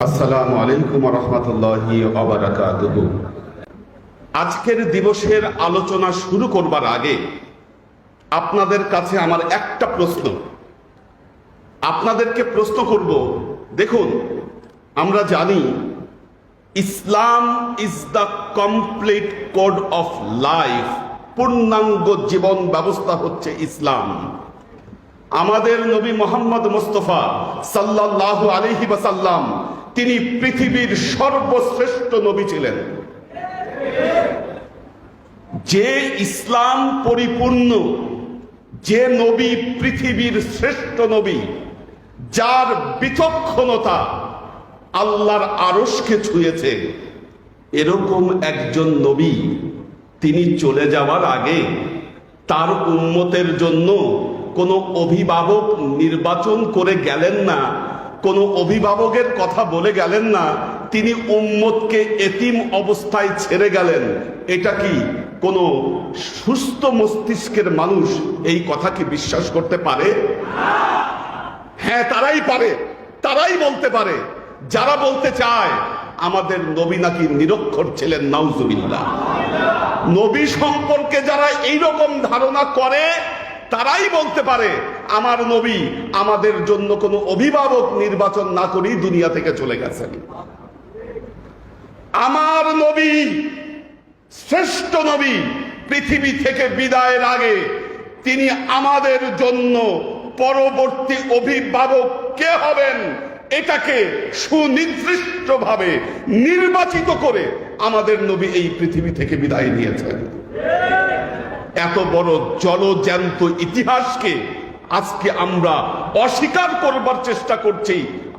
আসসালামু আলাইকুম ওয়া রাহমাতুল্লাহি ওয়া বারাকাতুহু। আজকের দিবসের আলোচনা শুরু করবার আগে আপনাদের কাছে আমার একটা প্রশ্ন, আপনাদেরকে প্রশ্ন করব। দেখুন, আমরা জানি Islam is the complete code of life. পূর্ণাঙ্গ জীবন ব্যবস্থা হচ্ছে ইসলাম। আমাদের নবী মুহাম্মদ মুস্তাফা সাল্লাল্লাহু আলাইহি ওয়াসাল্লাম তিনি পৃথিবীর সর্বশ্রেষ্ঠ নবী ছিলেন। যে ইসলাম পরিপূর্ণ, যে নবী পৃথিবীর শ্রেষ্ঠ নবী, যার বিচক্ষণতা আল্লাহর আরশকে ছুঁয়েছে, এরকম একজন নবী তিনি চলে যাওয়ার আগে তার উম্মতের জন্য কোনো অভিভাবক নির্বাচন করে গেলেন না, কোনো অভিভাবকের কথা বলে গেলেন না, তিনি উম্মতকে এতিম অবস্থায় ছেড়ে গেলেন। এটা কি কোনো সুস্থ মস্তিষ্কের মানুষ এই কথা কি বিশ্বাস করতে পারে? হ্যাঁ, তারাই পারে, তারাই বলতে পারে যারা বলতে চায় আমাদের নবী নাকি নিরক্ষর ছিলেন। নাউজুবিল্লাহ। নবী সম্পর্কে যারা এইরকম ধারণা করে তারাই বলতে পারে আমার নবী আমাদের জন্য কোনো অভিভাবক নির্বাচন না করেই দুনিয়া থেকে চলে গেছেন। আমার নবী শ্রেষ্ঠ নবী, পৃথিবী থেকে বিদায়ের আগে তিনি আমাদের জন্য পরবর্তী অভিভাবক কে হবেন এটাকে সুনির্দিষ্টভাবে নির্বাচিত করে আমাদের নবী এই পৃথিবী থেকে বিদায় নিয়েছেন। এত বড় জলজ্যান্ত ইতিহাসকে আজকে আমরা অস্বীকার করবার চেষ্টা করছি,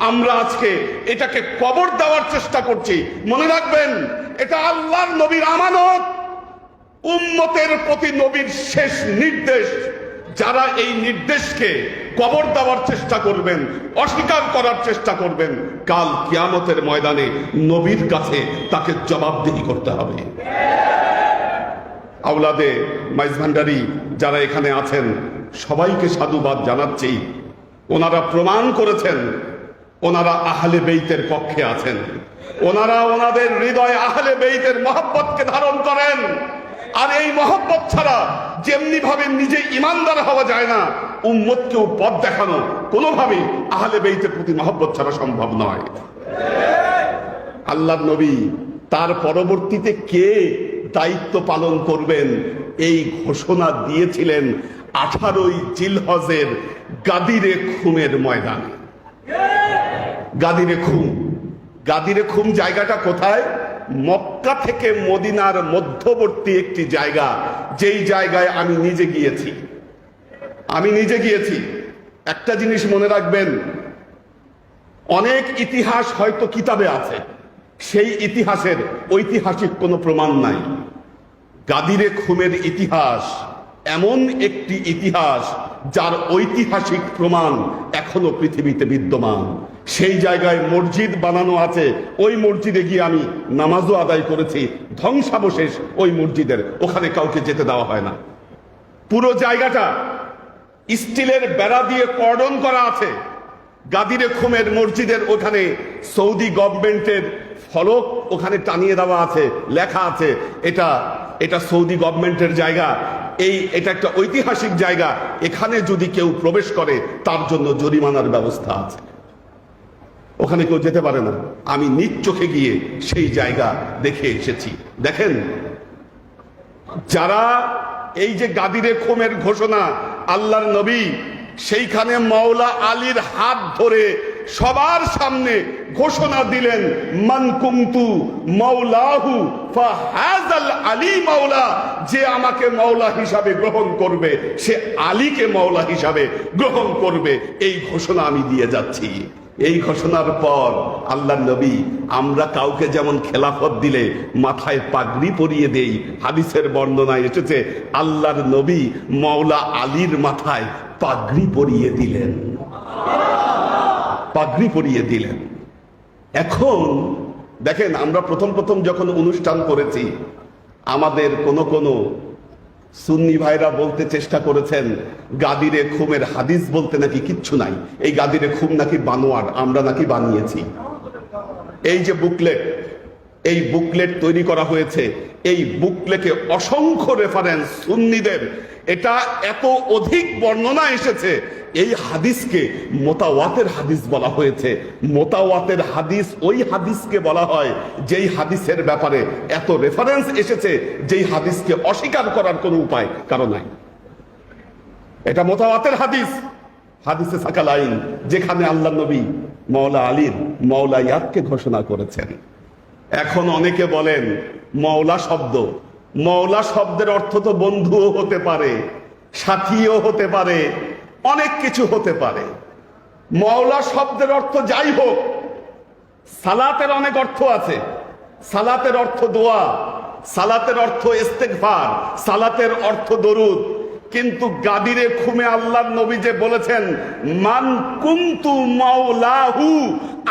আমরা আজকে এটাকে কবর দেওয়ার চেষ্টা করছি। মনে রাখবেন, এটা আল্লাহর নবীর আমানত, উম্মতের প্রতি নবীর শেষ নির্দেশ। যারা এই নির্দেশকে কবর দেওয়ার চেষ্টা করবেন, অস্বীকার করার চেষ্টা করবেন, কাল কিয়ামতের ময়দানে নবীর কাছে তাকে জবাবদিহি করতে হবে। আওলাদে মাইজ ভান্ডারী যারা এখানে আছেন সবাইকে সাধুবাদ জানাচ্ছি। ওনারা প্রমাণ করেছেন ওনারা আহলে বেইতের পক্ষে আছেন, ওনারা ওনাদের হৃদয়ে আহলে বেইতের মহব্বতকে ধারণ করেন। আর এই মহব্বত ছাড়া যেমনি ভাবে নিজে ইমানদার হওয়া যায় না, উম্মতকেও পথ দেখানো কোনোভাবেই আহলে বেইতের প্রতি মহব্বত ছাড়া সম্ভব নয়। আল্লাহর নবী তার পরবর্তীতে কে দায়িত্ব পালন করবেন এই ঘোষণা দিয়েছিলেন 18ই জিলহজের গাদিরে খুমের ময়দানে। গাদিরে খুম, গাদিরে খুম জায়গাটা কোথায়? মক্কা থেকে মদিনার মধ্যবর্তী একটি জায়গা, যেই জায়গায় আমি নিজে গিয়েছি। একটা জিনিস মনে রাখবেন, অনেক ইতিহাস হয়তো কিতাবে আছে, সেই ইতিহাসের ঐতিহাসিক কোনো প্রমাণ নাই। গাদিরে খুমের ইতিহাস এমন একটি ইতিহাস যার ঐতিহাসিক প্রমাণ এখনো পৃথিবীতে বিদ্যমান। সেই জায়গায় মসজিদ বানানো আছে, ওই মসজিদে গিয়ে আমি নামাজও আদায় করেছি। ধ্বংসাবশেষ ওই মসজিদের, ওখানে কাউকে যেতে দেওয়া হয় না। পুরো জায়গাটা স্টিলের বেড়া দিয়ে কর্ডন করা আছে। গাদিরে খুমের মসজিদের ওখানে সৌদি গভর্নমেন্টের ফলক ওখানে টানিয়ে দেওয়া আছে, লেখা আছে এটা সৌদি গভর্নমেন্টের জায়গা, এটা একটা ঐতিহাসিক জায়গা, এখানে যদি কেউ প্রবেশ করে তার জন্য জরিমানার ব্যবস্থা আছে। ওখানে কেউ যেতে পারে না। আমি নিজ চোখে গিয়ে সেই জায়গা দেখে এসেছি। দেখেন, যারা এই যে গাদিরে খুমের ঘোষণা আল্লাহর নবী সেইখানে মাওলা আলীর হাত ধরে সবার সামনে ঘোষণা দিলেন, মান কুনতু মাওলাহু ফাহাযাল আলী মাওলা। যে আমাকে মাওলা হিসাবে গ্রহণ করবে সে আলীকে মাওলা হিসাবে গ্রহণ করবে। এই ঘোষণা আমি দিয়ে যাচ্ছি। এই ঘোষণার পর আল্লাহর নবী, আমরা কাউকে যেমন খেলাফত দিলে মাথায় পাগড়ি পরিয়ে দেই, হাদিসের বর্ণনায় এসেছে আল্লাহর নবী মাওলা আলীর মাথায় পাগড়ি পরিয়ে দিলেন, পাগড়ি পরিয়ে দিলেন। এখন দেখেন, আমরা প্রথম যখন অনুষ্ঠান করেছি, আমাদের কোনো সুন্নি ভাইরা বলতে চেষ্টা করেছেন গাদিরে খুমের হাদিস বলতে নাকি কিচ্ছু নাই, এই গাদিরে খুম নাকি বানোয়াট, আমরা নাকি বানিয়েছি। এই যে বুকলেট, এই বুকলেট তৈরি করা হয়েছে, এই বুকলেটে অসংখ্য রেফারেন্স সুন্নিদের, এটা এত অধিক বর্ণনা এসেছে। এই হাদিসকে মোতাওয়াতের হাদিস বলা হয়েছে। মোতাওয়াতের হাদিস ওই হাদিসকে বলা হয় যেই হাদিসের ব্যাপারে এত রেফারেন্স এসেছে, যেই হাদিসকে অস্বীকার করার কোনো উপায় কারো নাই। এটা মোতাওয়াতের হাদিস, হাদিসে সাকালাইন, যেখানে আল্লাহ নবী মাওলা আলীর মাওলায়াতকে ঘোষণা করেছেন। এখন অনেকে বলেন মাওলা শব্দ, মাওলা শব্দের অর্থ তো বন্ধুও হতে পারে, সাথীও হতে পারে, অনেক কিছু হতে পারে। মাওলা শব্দের অর্থ যাই হোক, সালাতের অনেক অর্থ আছে। সালাতের অর্থ দোয়া, সালাতের অর্থ ইস্তেগফার, সালাতের অর্থ দরুদ। কিন্তু গাদিরে খুমে আল্লাহর নবী যে বলেছেন মান কুনতু মাওলাহু,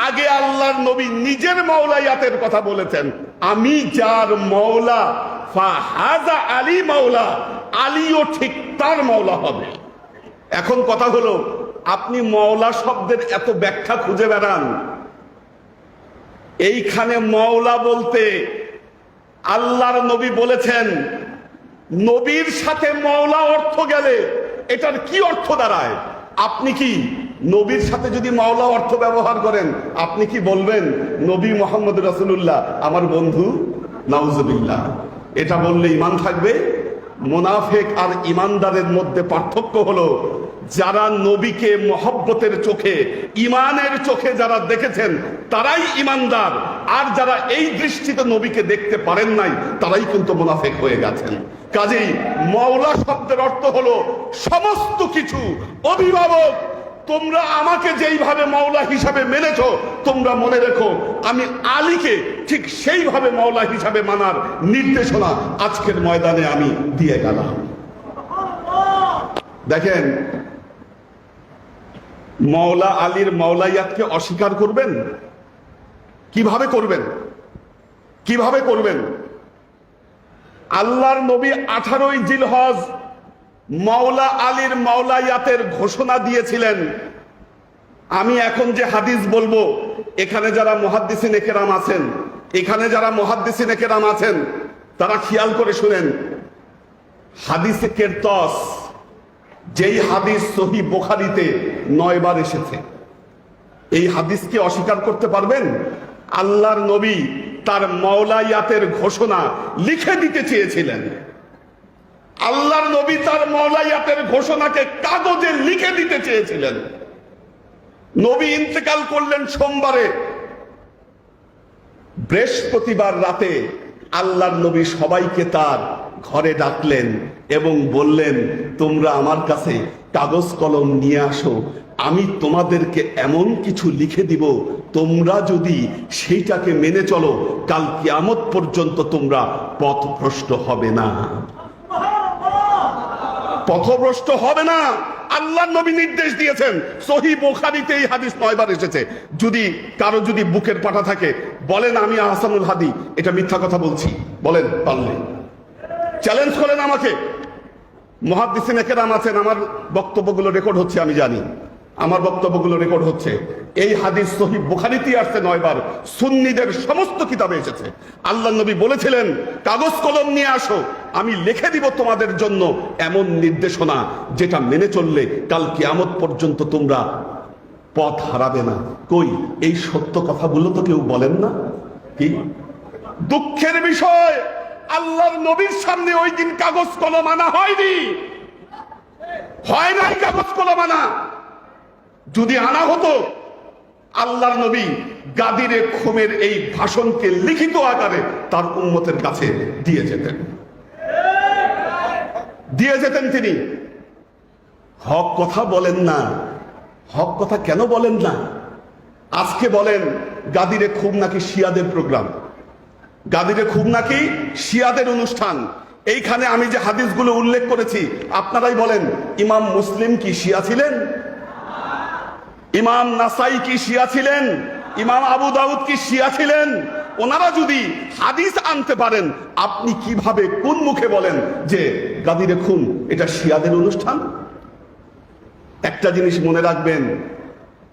আগে আল্লাহর নবী নিজের মাওলায়াতের কথা বলেছেন, আমি যার মাওলা ফাহাজা আলী মাওলা, আলীও ঠিক তার মাওলা হবে। এখন কথা হলো, আপনি মাওলা শব্দের এত ব্যাখ্যা খুঁজে বেড়ান, এইখানে মাওলা বলতে আল্লাহর নবী বলেছেন, নবীর সাথে মাওলা অর্থ গেলে এটার কি অর্থ দাঁড়ায়? আপনি কি নবীর সাথে যদি মাওলা অর্থ ব্যবহার করেন, আপনি কি বলবেন নবী মুহাম্মদ রাসূলুল্লাহ আমার বন্ধু? নাউজুবিল্লাহ। এটা বললে ঈমান থাকবে? মুনাফিক আর ঈমানদারের মধ্যে পার্থক্য হলো, যারা নবীকে মহব্বতের চোখে, ঈমানের চোখে যারা দেখেছেন তারাই ঈমানদার, আর যারা এই দৃষ্টিতে নবীকে দেখতে পারেন নাই তারাই কিন্তু মুনাফিক হয়ে গেছেন। কাজেই মাওলা শব্দের অর্থ হলো সমস্ত কিছু। অভিভাবক, তোমরা আমাকে যেইভাবে মাওলা হিসাবে মেনেছো, তোমরা মনে রেখো আমি আলীকে ঠিক সেইভাবে মাওলা হিসাবে মানার নির্দেশনা আজকের ময়দানে আমি দিয়ে গেলাম। দেখেন, মাওলা আলীর মাওলায়াতকে অস্বীকার করবেন? কিভাবে করবেন? কিভাবে করবেন? আল্লাহর নবী 18ই জিলহজ মাওলা আলীর মাওলায়াতের ঘোষণা দিয়েছিলেন। আমি এখন যে হাদিস বলবো, এখানে যারা মুহাদ্দিসিন কেরাম আছেন, এখানে যারা মুহাদ্দিসিন কেরাম আছেন, তারা খেয়াল করে শুনেন। হাদিসে কেরতস, যেই হাদিস সহিহ বুখারীতে 9 বার এসেছে, এই হাদিসকে অস্বীকার করতে পারবেন? আল্লাহর নবী তার মাওলায়াতের ঘোষণা লিখে দিতে চেয়েছিলেন। আল্লাহর নবী তার মাওলায়াতের ঘোষণাকে কাগজে লিখে দিতে চেয়েছিলেন। নবী ইন্তেকাল করলেন সোমবারে, বৃহস্পতিবার রাতে আল্লাহর নবী সবাইকে তার ঘরে ডাকলেন এবং বললেন, তোমরা আমার কাছে কাগজ কলম নিয়ে আসো, আমি তোমাদেরকে এমন কিছু লিখে দিব, তোমরা যদি সেইটাকে মেনে চলো, কাল কিয়ামত পর্যন্ত তোমরা পথভ্রষ্ট হবে না। পথভ্রষ্ট হবে না, আল্লাহর নবী নির্দেশ দিয়েছেন। সহিহ বুখারীতে এই হাদিস 9 বার এসেছে। যদি কারো যদি বুকের পাটা থাকে, বলেন আমি আহসানুল হাদি এটা মিথ্যা কথা বলছি, বলেন, পারলে চ্যালেঞ্জ করেন আমাকে। মুহাদ্দিসিন কেরাম আছেন, আমার বক্তব্যগুলো রেকর্ড হচ্ছে, আমি জানি আমার বক্তব্যগুলো রেকর্ড হচ্ছে। এই হাদিস সহিহ বুখারীতে আসছে 9 বার, সুন্নিদের সমস্ত কিতাবে এসেছে। আল্লাহর নবী বলেছিলেন, কাগজ কলম নিয়ে আসো, আমি লিখে দিব তোমাদের জন্য এমন নির্দেশনা, যেটা মেনে চললে কাল কিয়ামত পর্যন্ত তোমরা পথ হারাবে না। কই এই সত্য কথাগুলো তো কেউ বলেন না। কি দুঃখের বিষয়, আল্লাহর নবীর সামনে ওই দিন কাগজ কলম আনা হয়নি, হয় নাই কাগজ কলম আনা। যদি আনা হতো, আল্লাহর নবী গাদিরে খুমের এই ভাষণকে লিখিত আকারে তার উম্মতের কাছে দিয়ে যেতেন, দিয়ে যেতেন তিনি। হক কথা বলেন না। হক কথা কেন বলেন না? আজকে বলেন গাদিরে খুব নাকি শিয়াদের প্রোগ্রাম, গাদিরে খুব নাকি শিয়াদের অনুষ্ঠান। এইখানে আমি যে হাদিসগুলো উল্লেখ করেছি, আপনারাই বলেন, ইমাম মুসলিম কি শিয়া ছিলেন? ইমাম নাসাই কি শিয়া ছিলেন? ইমাম আবু দাউদ কি শিয়া ছিলেন? ওনারা যদি হাদিস আনতে পারেন, আপনি কিভাবে কোন মুখে বলেন যে গাদিরে খুন এটা শিয়াদের অনুষ্ঠান? একটা জিনিস মনে রাখবেন,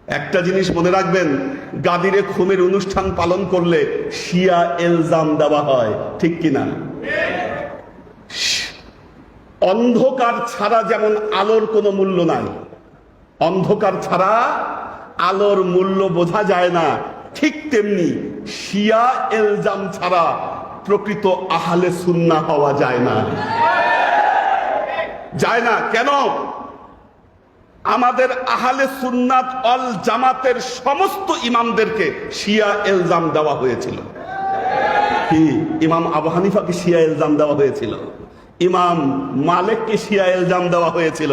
একটা জিনিস মনে রাখবেন, গাদিরে খুমের অনুষ্ঠান পালন করলে শিয়া এলজাম দেওয়া হয়, ঠিক কিনা? অন্ধকার ছাড়া যেমন আলোর কোনো মূল্য নাই, অন্ধকার ছাড়া আলোর মূল্য বোঝা যায় না, ঠিক তেমনি শিয়া এলজাম ছাড়া প্রকৃত আহলে সুন্নাহ হওয়া যায় না, যায় না। কেন? আমাদের আহলে সুন্নাত অল জামাতের সমস্ত ইমামদেরকে শিয়া এলজাম দেওয়া হয়েছিল। কি? ইমাম আবু হানিফাকে শিয়া এলজাম দেওয়া হয়েছিল, ইমাম মালিককে শিয়া এলজাম দেওয়া হয়েছিল,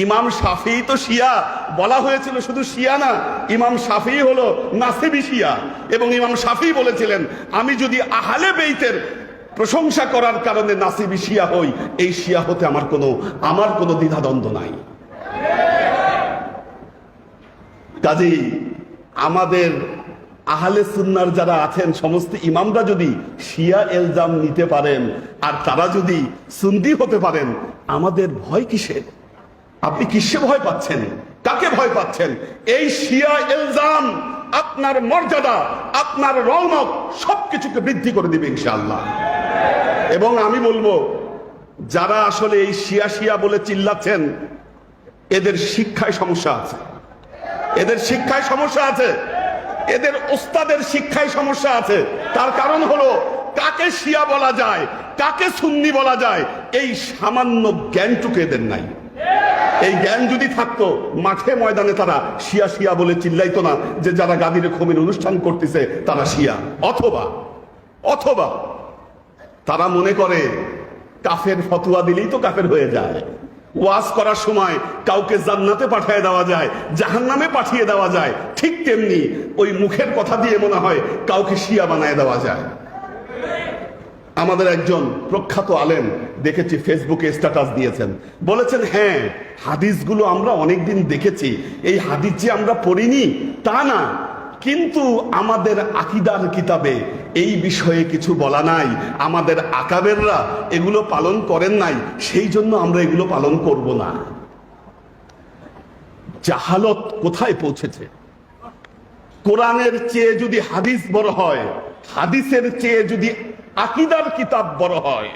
ইমাম শাফিঈ তো শিয়া বলা হয়েছিল। শুধু শিয়া না, ইমাম শাফিঈ হলো নাসিবি শিয়া, এবং ইমাম শাফিঈ বলেছিলেন আমি যদি আহলে বেইতের প্রশংসা করার কারণে নাসিবি শিয়া হই, এই শিয়া হতে আমার কোনো দ্বিধাদ্বন্দ্ব নাই। কাজেই আমাদের আহলে সুন্নার যারা আছেন সমস্ত ইমামরা যদি শিয়া এলজাম নিতে পারেন আর তারা যদি সুন্নি হতে পারেন, আমাদের ভয় কিসের? আপনি কিসে ভয় পাচ্ছেন? কাকে ভয় পাচ্ছেন? এই শিয়া এলজাম আপনার মর্যাদা, আপনার রৌনক সবকিছুকে বৃদ্ধি করে দিবে ইনশাআল্লাহ। এবং আমি বলবো, যারা আসলে এই শিয়া শিয়া বলে চিল্লাচ্ছেন, এদের শিক্ষায় সমস্যা আছে, এদের শিক্ষায় সমস্যা আছে, এদের ওস্তাদের শিক্ষায় সমস্যা আছে। তার কারণ হলো, কাকে শিয়া বলা যায়, কাকে সুন্নি বলা যায়, এই সামান্য জ্ঞানটুকু এদের নাই। এই জ্ঞান যদি থাকতো, মাঠে ময়দানে তারা শিয়া শিয়া বলে চিল্লাইতো না যে যারা গাদিরে খুমের অনুষ্ঠান করতেছে তারা শিয়া। অথবা তারা মনে করে কাফের ফতোয়া দিলেই তো কাফের হয়ে যায়, ওয়াজ করার সময় কাউকে জান্নাতে পাঠিয়ে দেওয়া যায়, জাহান্নামে পাঠিয়ে দেওয়া যায়, ঠিক তেমনি ওই মুখের কথা দিয়ে মনে হয় কাউকে শিয়া বানায় দেওয়া যায়। আমাদের একজন প্রখ্যাত আলেম দেখেছি ফেসবুকে স্ট্যাটাস দিয়েছেন, বলেছেন হ্যাঁ হাদিসগুলো আমরা অনেকদিন দেখেছি, এই হাদিস যে আমরা পড়িনি তা না, কিন্তু আমাদের আকীদার কিতাবে এই বিষয়ে কিছু বলা নাই, আমাদের আকাবেররা এগুলো পালন করেন নাই, সেই জন্য আমরা এগুলো পালন করব না। জাহালত কোথায় পৌঁছেছে! কোরআনের চেয়ে যদি হাদিস বড় হয়, হাদিসের চেয়ে যদি আকীদার কিতাব বড় হয়,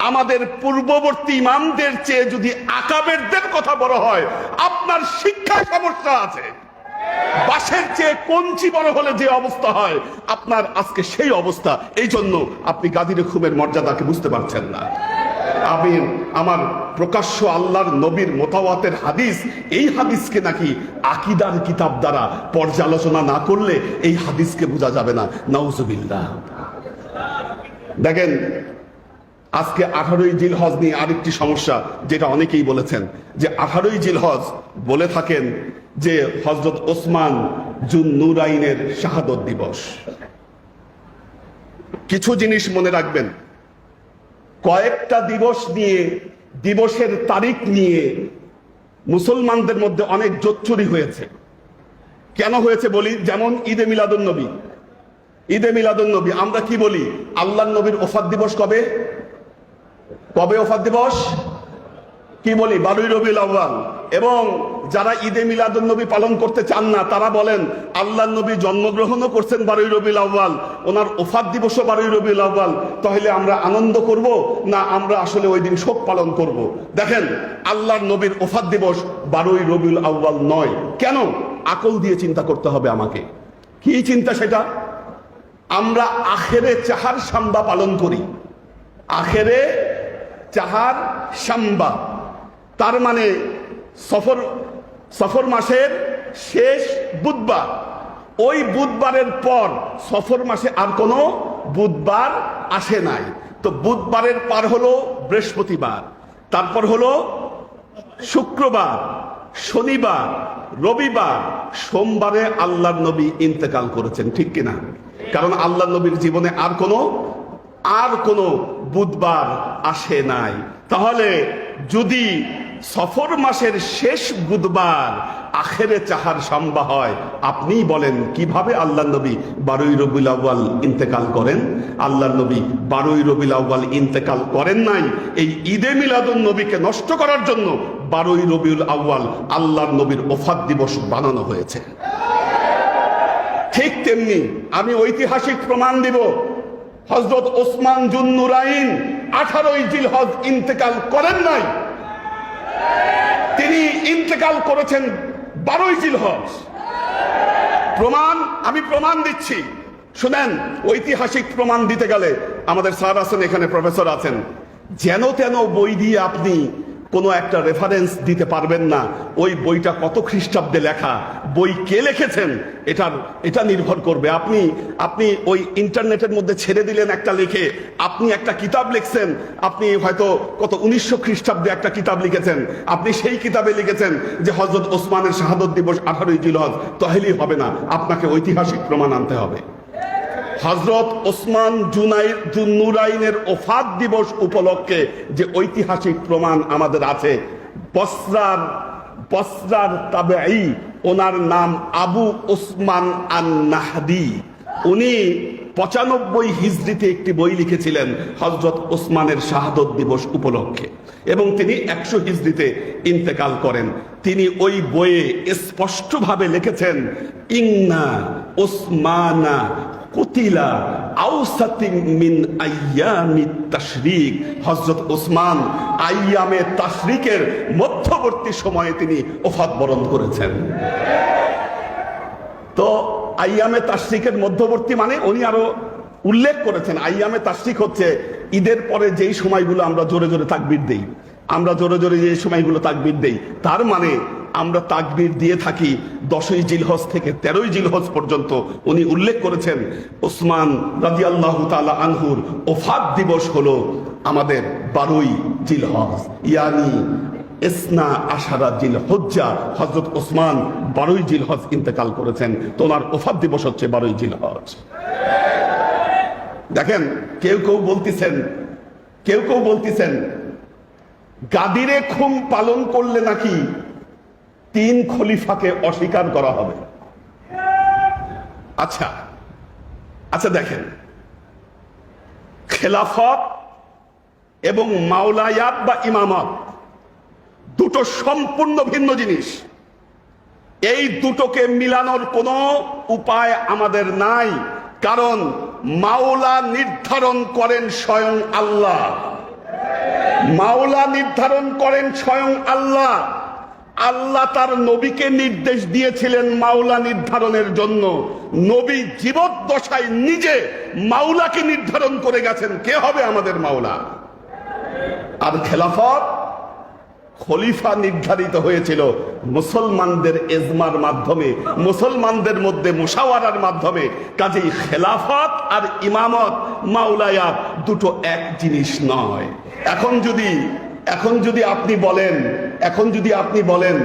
আমাদের পূর্ববর্তী ইমামদের চেয়ে যদি আকাবেরদের কথা বড় হয়, আপনার শিক্ষায় সমস্যা আছে। বাঁশের চেয়ে কঞ্চি বড় হলে যে অবস্থা হয়, আপনার আজকে সেই অবস্থা। এই জন্য আপনি গাদিরে খুমের মর্যাদাকে বুঝতে পারছেন না। আমি আমার প্রকাশ্য আল্লাহর নবীর মোতাওয়াতের হাদিস, এই হাদিসকে নাকি আকীদার কিতাব দ্বারা পর্যালোচনা না করলে এই হাদিসকে বোঝা যাবে না। নাউজুবিল্লাহ। দেখেন, আজকে 18ই জিলহজ নিয়ে আরেকটি সমস্যা, যেটা অনেকেই বলেছেন যে 18ই জিলহজ বলে থাকেন যে হযরত ওসমান জুন নুরাইনের শাহাদত দিবস। কিছু জিনিস মনে রাখবেন, কয়েকটা দিবস নিয়ে, দিবসের তারিখ নিয়ে মুসলমানদের মধ্যে অনেক জোচ্চুরি হয়েছে। কেন হয়েছে বলি, যেমন ঈদে মিলাদুন নবী। ঈদে মিলাদুন নবী আমরা কি বলি? আল্লাহর নবীর ওফাত দিবস কবে? কবে ওফাত দিবস? কি বলি? 12ই রবিউল আউয়াল। এবং যারা ঈদে মিলাদুন নবী পালন করতে চান না, তারা বলেন আল্লাহর নবী জন্মগ্রহণও করছেন 12ই রবিউল আউয়াল, ওনার ওফাত দিবসও 12ই রবিউল আউয়াল, তাহলে আমরা আনন্দ করব না আমরা আসলে ওই দিন শোক পালন করব? দেখেন, আল্লাহর নবীর ওফাত দিবস 12ই রবিউল আউয়াল নয়। কেন? আকল দিয়ে চিন্তা করতে হবে আমাকে। কি চিন্তা সেটা? আমরা আখেরে চাহার সাম্বা পালন করি, আখেরে চাহার সাম্বা, তার মানে সফর মাসের শেষ বুধবার, ওই বুধবারের পর সফর মাসে আর কোনো বুধবার আসে নাই। তো বুধবারের পার হলো বৃহস্পতিবার, তারপর হলো শুক্রবার, শনিবার, রবিবার, সোমবারে আল্লাহর নবী ইন্তেকাল করেছেন, ঠিক কিনা? কারণ আল্লাহর নবীর জীবনে আর কোনো বুধবার আসে নাই। তাহলে যদি সফর মাসের শেষ বুধবার আখেরে চাহার সাম্বা হয়, আপনি বলেন কিভাবে আল্লাহর নবী 12ই রবিউল আউয়াল ইন্তেকাল করেন? আল্লাহর নবী 12ই রবিউল আউয়াল ইন্তেকাল করেন নাই এই ঈদে মিলাদুন নবীকে নষ্ট করার জন্য 12ই রবিউল আউয়াল আল্লাহর নবীর ওফাত দিবস বানানো হয়েছে। ঠিক তেমনি আমি ঐতিহাসিক প্রমাণ দিব, হযরত ওসমান জুন্নুরাইন 18ই জিলহজ ইন্তেকাল করেন নাই, তিনি ইন্তেকাল করেছেন 12ই জিলহজ। প্রমাণ আমি প্রমাণ দিচ্ছি, শুনেন। ঐতিহাসিক প্রমাণ দিতে গেলে আমাদের স্যার আছেন, এখানে প্রফেসর আছেন, যেন তেন বই দিয়ে আপনি কোনো একটা রেফারেন্স দিতে পারবেন না। ওই বইটা কত খ্রিস্টাব্দে লেখা, বই কে লিখেছেন এটা নির্ভর করবে। আপনি ওই ইন্টারনেটের মধ্যে ছেড়ে দিলেন একটা লিখে, আপনি একটা কিতাব লিখছেন, আপনি হয়তো কত 1900 খ্রিস্টাব্দে একটা কিতাব লিখেছেন, আপনি সেই কিতাবে লিখেছেন যে হযরত ওসমানের শাহাদত দিবস 18ই জিলহজ, তাহলেই হবে না, আপনাকে ঐতিহাসিক প্রমাণ আনতে হবে। হযরত ওসমান জুন্নুরাইনের ওফাত দিবস উপলক্ষে যে ঐতিহাসিক প্রমাণ আমাদের আছে, বসরার তাবেঈ, ওনার নাম আবু ওসমান আন-নাহদি, উনি 95 হিজরিতে একটি বই লিখেছিলেন হযরত ওসমানের শাহাদত দিবস উপলক্ষে, এবং তিনি 100 হিজরিতে ইন্তেকাল করেন। তিনি ওই বইয়ে স্পষ্টভাবে লিখেছেন, ইন্না ওসমানা কুতিলা আওসাতিন মিন আইয়ামিত তাশরিক, হযরত ওসমান আইয়ামে তাশরিকের মধ্যবর্তী সময়ে তিনি ওফাত বরণ করেছেন। তো আইয়ামে তাশরিকের মধ্যবর্তী মানে উনি আরো উল্লেখ করেছেন, আইয়ামে তাশরিক হচ্ছে ঈদের পরে যেই সময়গুলো আমরা জোরে জোরে তাকবীর দেই, আমরা জোরে জোরে যে সময়গুলো তাকবীর দেই, তার মানে আমরা তাকবীর দিয়ে থাকি 10ই জিলহজ থেকে 13ই জিলহজ পর্যন্ত। উনি উল্লেখ করেছেন ওসমান রাদিয়াল্লাহু তাআলা আনহুর ওফাত দিবস হলো আমাদের 12ই জিলহজ, ইয়ানি ইসনা আশারা জিলহজ্জা। হযরত ওসমান 12ই জিলহজ ইন্তেকাল করেছেন, তো ওনার ওফাত দিবস হচ্ছে 12ই জিলহজ। দেখেন, কেউ কেউ বলতেছেন গাদিরে খুম পালন করলে নাকি 3 খলিফাকে অস্বীকার করা হবে। আচ্ছা দেখেন, খেলাফত এবং মাওলায়াত বা ইমামত দুটো সম্পূর্ণ ভিন্ন জিনিস। এই দুটোকে মিলানোর কোনো উপায় আমাদের নাই, কারণ মাওলা নির্ধারণ করেন স্বয়ং আল্লাহ। মাওলা নির্ধারণ করেন স্বয়ং আল্লাহ। আল্লাহ তার নবীকে নির্দেশ দিয়েছিলেন মাওলা নির্ধারণের জন্য। নবী জীবদ্দশায় নিজে মাওলাকে নির্ধারণ করে গেছেন, কে হবে আমাদের মাওলা। আর খেলাফত, খলিফা নির্ধারিত হয়েছিল মুসলমানদের ইজমার মাধ্যমে, মুসলমানদের মধ্যে মুশাওয়ারার মাধ্যমে। কাজেই খেলাফত আর ইমামত, মাওলায়াত দুটো এক জিনিস নয়। এখন যদি আপনি বলেন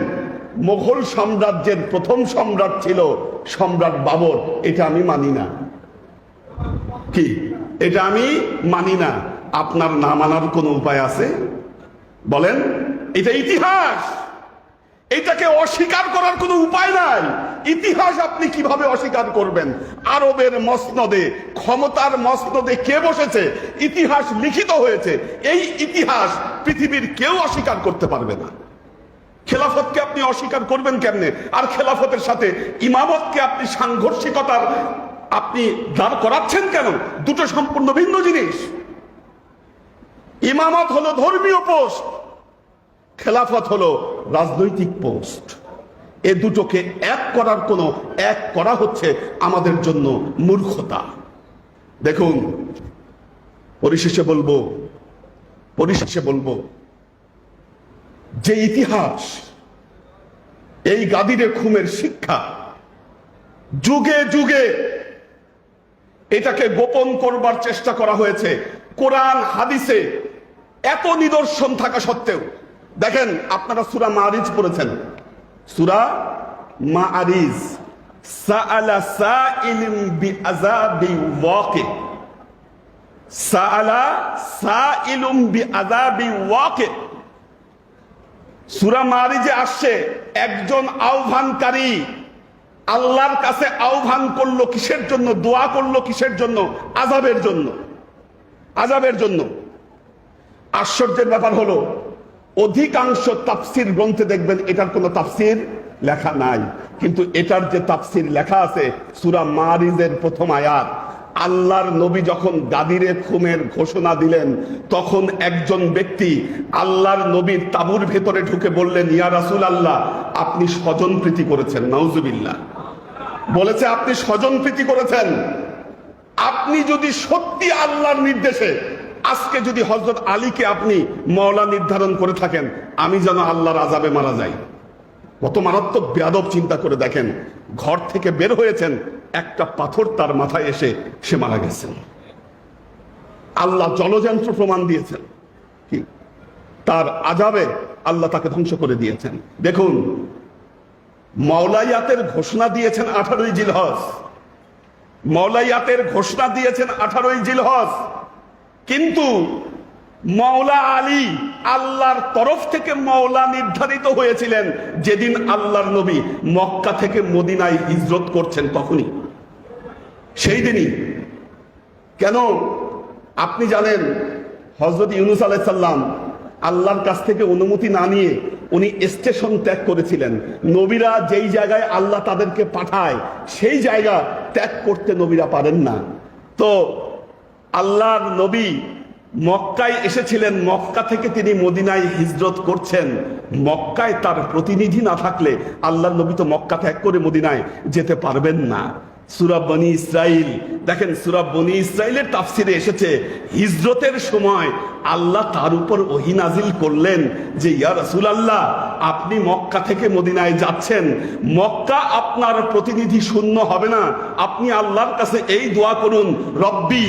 মুঘল সাম্রাজ্যের প্রথম সম্রাট ছিল সম্রাট বাবর, এটা আমি মানি না। কি এটা আমি মানি না? আপনার না মানার কোনো উপায় আছে? বলেন। এটা ইতিহাস, এটাকে অস্বীকার করার কোনো উপায় নাই। ইতিহাস আপনি কিভাবে অস্বীকার করবেন? আরবের মসনদে, ক্ষমতার মসনদে কে বসেছে? ইতিহাস লিখিত হয়েছে। এই ইতিহাস পৃথিবীর কেউ অস্বীকার করতে পারবে না। খেলাফতকে আপনি অস্বীকার করবেন কেমনে? আর খেলাফতের সাথে ইমামতকে আপনি সাংঘর্ষিকতার আপনি দাঁড় করাচ্ছেন কেন? দুটো সম্পূর্ণ ভিন্ন জিনিস। ইমামত হলো ধর্মীয় পোস্ট, খেলাফত হলো রাজনৈতিক পোস্ট। এ দুটোকে এক করা হচ্ছে আমাদের জন্য মূর্খতা। দেখুন, পরিশেষে বলবো যে ইতিহাস, এই গাদিরে খুমের শিক্ষা যুগে যুগে এটাকে গোপন করবার চেষ্টা করা হয়েছে। কোরআন হাদিসে এত নিদর্শন থাকা সত্ত্বেও, দেখেন আপনারা সূরা মাআরিজ পড়েছেন, সূরা মাআরিজ, সাআলা সাইলুম বিআযাবি ওয়াকি, সাআলা সাইলুম বিআযাবি ওয়াকি। সূরা মাআরিজে আসছে একজন আহ্বানকারী আল্লাহর কাছে আহ্বান করলো কিসের জন্য? দোয়া করলো কিসের জন্য? আযাবের জন্য। আশ্চর্যের ব্যাপার হলো অধিকাংশ তাফসির গ্রন্থে দেখবেন এটার কোনো তাফসির লেখা নাই, কিন্তু এটার যে তাফসির লেখা আছে সূরা মারিজের প্রথম আয়াত, আল্লাহর নবী যখন গাদিরে খুনের ঘোষণা দিলেন তখন একজন ব্যক্তি আল্লাহর নবীর তাঁবুর ভেতরে ঢুকে বললেন, ইয়া রাসূলুল্লাহ, আপনি স্বজনপ্রীতি করেছেন। নাউজুবিল্লাহ। বলেছে আপনি স্বজনপ্রীতি করেছেন। আপনি যদি সত্যি আল্লাহর নির্দেশে আজকে যদি হযরত আলীকে আপনি মওলা নির্ধারণ করে থাকেন, আমি যেন আল্লাহর আযাবে মারা যাই। কত মারাত্মক বেয়াদব! চিন্তা করে দেখেন, ঘর থেকে বের হয়েছেন, একটা পাথর তার মাথায় এসে সে মারা গেছেন। আল্লাহ জলযন্ত্র প্রমাণ দিয়েছেন কি তার আযাবে আল্লাহ তাকে ধ্বংস করে দিয়েছেন। দেখুন, মাওলায়াতের ঘোষণা দিয়েছেন 18ই জিলহজ, মাওলায়াতের ঘোষণা দিয়েছেন 18ই জিলহজ, কিন্তু মাওলা আলী আল্লাহর তরফ থেকে মাওলা নির্ধারিত হয়েছিলেন যেদিন আল্লাহর নবী মক্কা থেকে মদিনায় হিজরত করছেন, তখনই, সেই দিনই। কেন? আপনি জানেন হযরত ইউনূস আলাইহিস সালাম আল্লাহর কাছ থেকে অনুমতি না নিয়ে উনি স্টেশন ত্যাগ করেছিলেন। নবীরা যেই জায়গায় আল্লাহ তাদেরকে পাঠায় সেই জায়গা ত্যাগ করতে নবীরা পারেন না। তো আল্লাহর নবী মক্কায় এসেছিলেন, মক্কা থেকে তিনি মদিনায় হিজরত করছেন। মক্কায় তার প্রতিনিধি না থাকলে আল্লাহর নবী তো মক্কা ত্যাগ করে মদিনায় যেতে পারবেন না। সূরা বনী ইসরাইল দেখেন, সূরা বনী ইসরাইলের তাফসিরে এসেছে হিজরতের সময় আল্লাহ তার উপর ওহী নাজিল করলেন যে, ইয়া রাসূলুল্লাহ, আপনি মক্কা থেকে মদিনায় যাচ্ছেন, মক্কা আপনার প্রতিনিধি শূন্য হবে না। আপনি আল্লাহর কাছে এই দোয়া করুন, রব্বি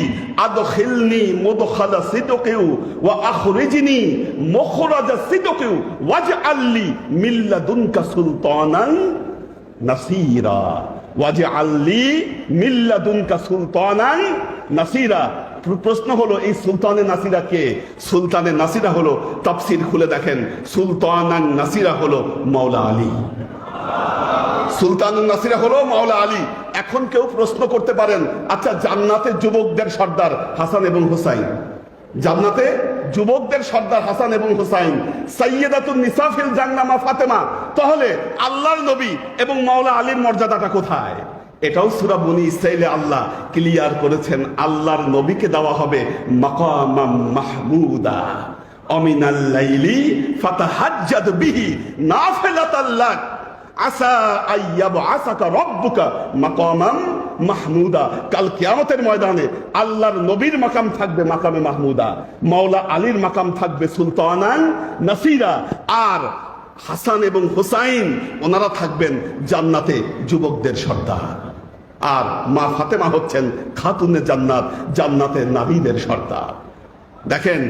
আদখিলনি মুদখালা সিদকিউ ওয়া আখরিজনি মুখরাজা সিদকিউ ওয়াজআললি মিন লাদুনকা সুলতানান নাসীরা ওয়াজআললি মিন লাদুনকা সুলতানান নাসীরা। প্রশ্ন হলো, এই সুলতানে নাসিরা কে? সুলতানে নাসিরা হলো, তাফসীর খুলে দেখেন, সুলতানান নাসিরা হলো মাওলা আলী। সুলতানুন নাসিরা হলো মাওলা আলী। এখন কেউ প্রশ্ন করতে পারেন, আচ্ছা জান্নাতে যুবকদের সর্দার হাসান এবং হুসাইন, জান্নাতে যুবকদের সর্দার হাসান এবং হুসাইন, সাইয়্যিদাতুন নিসা ফিল জান্নাহ মা ফাতেমা, তাহলে আল্লাহর নবী এবং মাওলা আলীর মর্যাদাটা কোথায়? এটাও সূরা বনী ইসরাইলে আল্লাহ ক্লিয়ার করেছেন। আল্লাহর নবীকে দেওয়া হবে মাকামাম মাহমুদা, আমিনাল লাইলি ফাতাহাজ্জাদ বিহি নাফিলাতাল লাক আসা আইয়াবআসাকা রাব্বুকা মাকামাম মাহমুদা। কাল কিয়ামতের ময়দানে আল্লাহর নবীর মাকাম থাকবে মাকামে মাহমুদা, মাওলা আলীর মাকাম থাকবে সুলতানান নাসিরা, আর হাসান এবং হুসাইন ওনারা থাকবেন জান্নাতে যুবকদের সর্দার, আর মা ফাতেমা হচ্ছেন খাতুনে জান্নাত, জান্নাতের নারীদের সর্দার। দেখেন,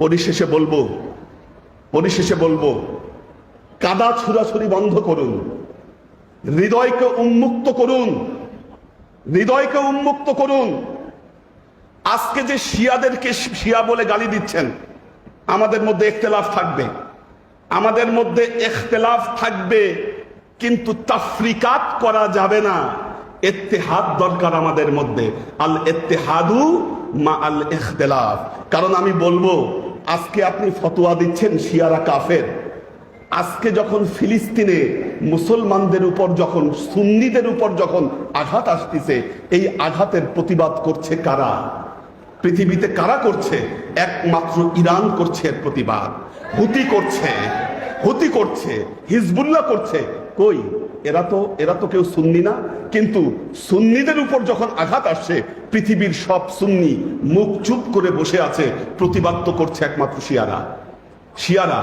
পরিশেষে বলবো কাদা ছুরাছুরি বন্ধ করুন, হৃদয়কে উন্মুক্ত করুন, হৃদয়কে উন্মুক্ত করুন। আজকে যে শিয়াদেরকে শিয়া বলে গালি দিচ্ছেন, আমাদের মধ্যে ইখতিলাফ থাকবে, আমাদের মধ্যে ইখতিলাফ থাকবে, কিন্তু তাফরিকাত করা যাবে না। ইত্তেহাদ দরকার আমাদের মধ্যে, আল ইত্তেহাদু মা আল ইখতিলাফ। কারণ আমি বলবো, আজকে আপনি ফতোয়া দিচ্ছেন শিয়ারা কাফের, আজকে যখন ফিলিস্তিনে মুসলমানদের উপর, যখন সুন্নিদের উপর যখন আঘাত আসতেছে, এই আঘাতের প্রতিবাদ করছে কারা? পৃথিবীতে কারা করছে? একমাত্র ইরান করছে এর প্রতিবাদ। হুতি করছে, হিজবুল্লাহ করছে। কই? এরা তো কেউ সুন্নি না। কিন্তু সুন্নিদের উপর যখন আঘাত আসছে, পৃথিবীর সব সুন্নি মুখ চুপ করে বসে আছে, প্রতিবাদ তো করছে একমাত্র শিয়ারা।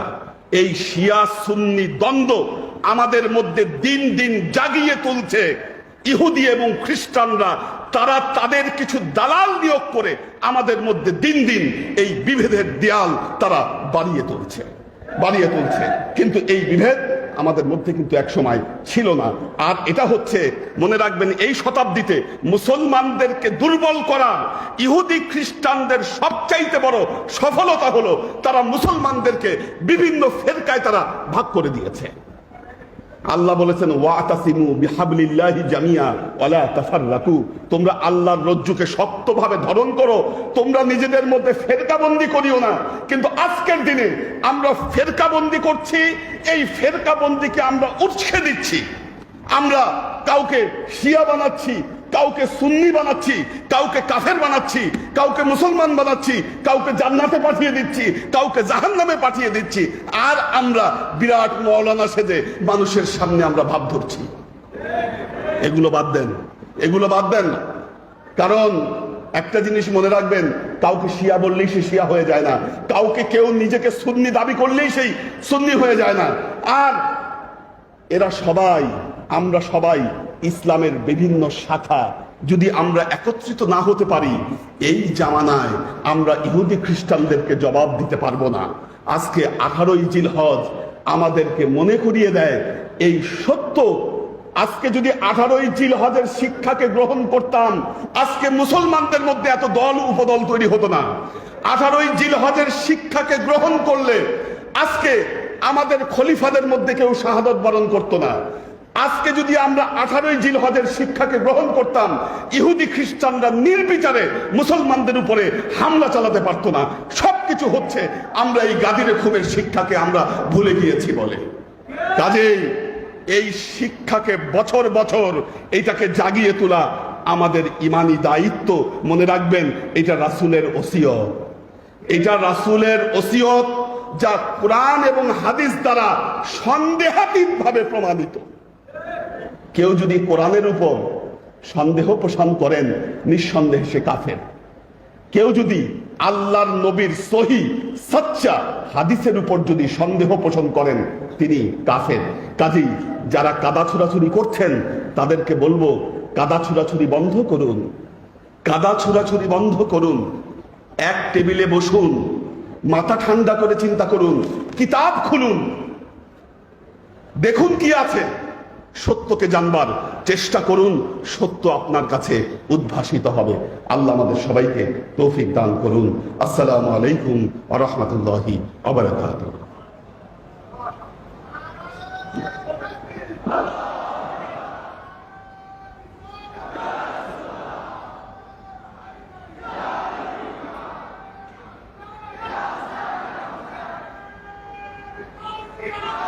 এই শিয়া সুন্নি দ্বন্দ্ব আমাদের মধ্যে দিন দিন জাগিয়ে তুলছে। ইহুদি এবং খ্রিস্টানরা তারা তাদের কিছু দালাল নিয়োগ করে আমাদের মধ্যে দিন দিন এই বিভেদের দেয়াল তারা বাড়িয়ে তুলছে। কিন্তু এই বিভেদ আমাদের মধ্যে কিন্তু এক সময় ছিল না। আর এটা হচ্ছে, মনে রাখবেন, এই শতাব্দীতে মুসলমানদেরকে দুর্বল করা ইহুদি খ্রিস্টানদের সবচাইতে বড় সফলতা হলো তারা মুসলমানদেরকে বিভিন্ন ফেরকায় তারা ভাগ করে দিয়েছে। আল্লাহ বলেছেন ওয়াতাসিমু বিহাবলিল্লাহি জামিয়া ওয়ালা তাফাররাকু, তোমরা আল্লাহর রজ্জুকে শক্তভাবে ধারণ করো, তোমরা নিজেদের মধ্যে ফেরকাবন্দি করিও না। কিন্তু আজকের দিনে আমরা ফেরকাবন্দি করছি, এই ফেরকাবন্দিকে আমরা উৎসে দিচ্ছি। আমরা কাউকে শিয়া বানাচ্ছি, কাউকে সুন্নি বানাচ্ছি, কাউকে কাফের বানাচ্ছি, কাউকে মুসলমান বানাচ্ছি, কাউকে জান্নাতে পাঠিয়ে দিচ্ছি, কাউকে জাহান্নামে পাঠিয়ে দিচ্ছি। আর আমরা বিরাট মৌলানা সেজে মানুষের সামনে আমরা ভাব ধরছি। এগুলো বাদ দেন, এগুলো বাদ দেন। কারণ একটা জিনিস মনে রাখবেন, কাউকে শিয়া বললেই সে শিয়া হয়ে যায় না, কাউকে কেউ নিজেকে সুন্নি দাবি করলেই সেই সুন্নি হয়ে যায় না। আর এরা সবাই, আমরা সবাই ইসলামের বিভিন্ন শাখা, যদি আমরা একত্রিত না হতে পারি, এই জামানায় আমরা ইহুদি খ্রিস্টানদেরকে জবাব দিতে পারবো না। আজকে 18ই জিলহজ আমাদেরকে মনে করিয়ে দেয় এই সত্য। আজকে যদি 18ই জিলহজের শিক্ষাকে গ্রহণ করতাম, আজকে মুসলমানদের মধ্যে এত দল উপদল তৈরি হতো না। 18ই জিলহজের শিক্ষাকে গ্রহণ করলে আজকে আমাদের খলিফাদের মধ্যে কেউ শাহাদত বরণ করতো না। আজকে যদি আমরা 18ই জিলহজের শিক্ষাকে গ্রহণ করতাম, ইহুদি খ্রিস্টানরা নির্বিচারে মুসলমানদের উপরে হামলা চালাতে পারতো না। সবকিছু হচ্ছে আমরা এই গাদিরে খুবের শিক্ষাকে আমরা ভুলে গিয়েছি বলে। কাজেই এই শিক্ষাকে বছর বছর এইটাকে জাগিয়ে তোলা আমাদের ইমানি দায়িত্ব। মনে রাখবেন, এটা রাসূলের ওসিয়ত, এটা রাসূলের ওসিয়ত, যা কোরআন এবং হাদিস দ্বারা সন্দেহাতীত ভাবে প্রমাণিত। কেউ যদি কোরআনের উপর সন্দেহ পোষণ করেন, নিঃসন্দেহে সে কাফের। কেউ যদি আল্লাহর নবীর সহি সচ্চা হাদিসের উপর যদি সন্দেহ পোষণ করেন, তিনি কাফের। কাজেই যারা কাদা ছোড়াছুরি করছেন তাদেরকে বলবো, কাদা ছোড়াছুরি বন্ধ করুন, কাদা ছোড়াছুরি বন্ধ করুন। এক টেবিলে বসুন, মাথা ঠান্ডা করে চিন্তা করুন, কিতাব খুলুন, দেখুন কি আছে, সত্যকে জানবার চেষ্টা করুন, সত্য আপনার কাছে উদ্ভাসিত হবে। আল্লাহ আমাদের সবাইকে তৌফিক দান করুন। আসসালামু আলাইকুম ওয়া রাহমাতুল্লাহি ওয়া বারাকাতুহু। Yeah.